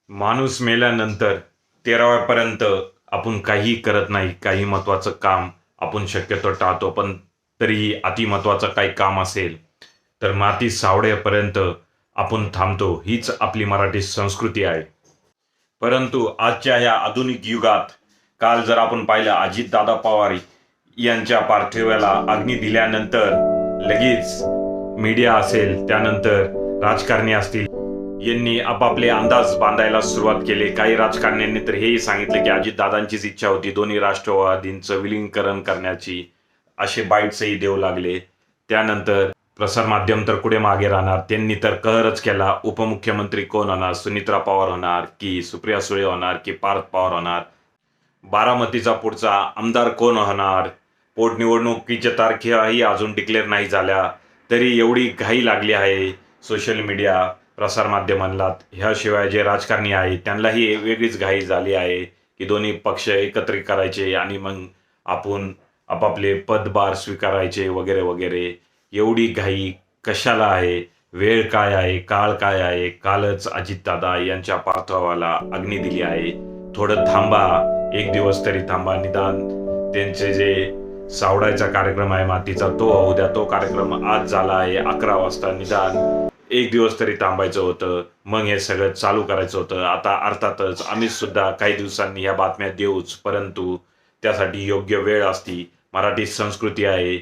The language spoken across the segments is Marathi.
माणूस मेल्यानंतर 13व्यापर्यंत आपण काहीही करत नाही. काही महत्त्वाचं काम आपण शक्यतो टाळतो. पण तरीही अतिमहत्त्वाचं काही काम असेल, तर माती सावडेपर्यंत आपण थांबतो. हीच आपली मराठी संस्कृती आहे. परंतु आजच्या या आधुनिक युगात काल जर आपण पाहिलं अजितदादा पवार यांच्या पार्थिवाला अग्नी दिल्यानंतर लगेच मीडिया असेल, त्यानंतर राजकारणी असतील, यांनी आपापले अंदाज बांधायला सुरुवात केली. काही राजकारण्यांनी तर हेही सांगितलं की अजितदादांचीच इच्छा होती दोन्ही राष्ट्रवादींचं विलीनीकरण करण्याची, असे बाईट्सही देऊ लागले. त्यानंतर प्रसारमाध्यम तर कुठे मागे राहणार, त्यांनी तर कहरच केला. उपमुख्यमंत्री कोण होणार, सुनित्रा पवार होणार की सुप्रिया सुळे होणार की पार्थ पवार होणार, बारामतीचा पुढचा आमदार कोण होणार, पोटनिवडणुकीच्या तारखाही अजून डिक्लेअर नाही झाल्या, तरी एवढी घाई लागली आहे सोशल मीडिया प्रसारमाध्यमांना. ह्याशिवाय जे राजकारणी आहेत त्यांनाही वेगळीच घाई झाली आहे की दोन्ही पक्ष एकत्रित करायचे आणि मग आपण आपापले पदभार स्वीकारायचे वगैरे वगैरे. एवढी घाई कशाला आहे? वेळ काय आहे? काळ काय आहे? कालच अजितदादा यांच्या पार्थिवाला अग्नी दिली आहे. थोडं थांबा, एक दिवस तरी थांबा. निदान त्यांचे जे सावडायचा कार्यक्रम आहे मातीचा, तो उद्या, तो कार्यक्रम आज झाला आहे 11 वाजता. निदान एक दिवस तरी थांबायचं होतं, मग हे सगळं चालू करायचं होतं. आता अर्थातच आम्ही सुद्धा काही दिवसांनी ह्या बातम्या देऊच, परंतु त्यासाठी योग्य वेळ असती. मराठी संस्कृती आहे,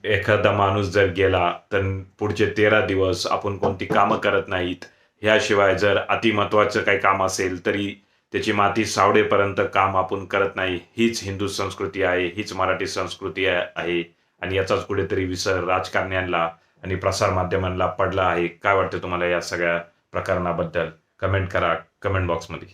एखादा माणूस जर गेला तर पुढचे 13 दिवस आपण कोणती कामं करत नाहीत. ह्याशिवाय जर अतिमहत्वाचं काही काम असेल तरी त्याची माती सावडेपर्यंत काम आपण करत नाही. हीच हिंदू संस्कृती आहे, हीच मराठी संस्कृती आहे. आणि याचाच कुठेतरी विसर राजकारण्यांना आणि प्रसारमाध्यमांना पडला आहे. काय वाटतं तुम्हाला या सगळ्या प्रकरणाबद्दल? कमेंट करा कमेंट बॉक्समध्ये.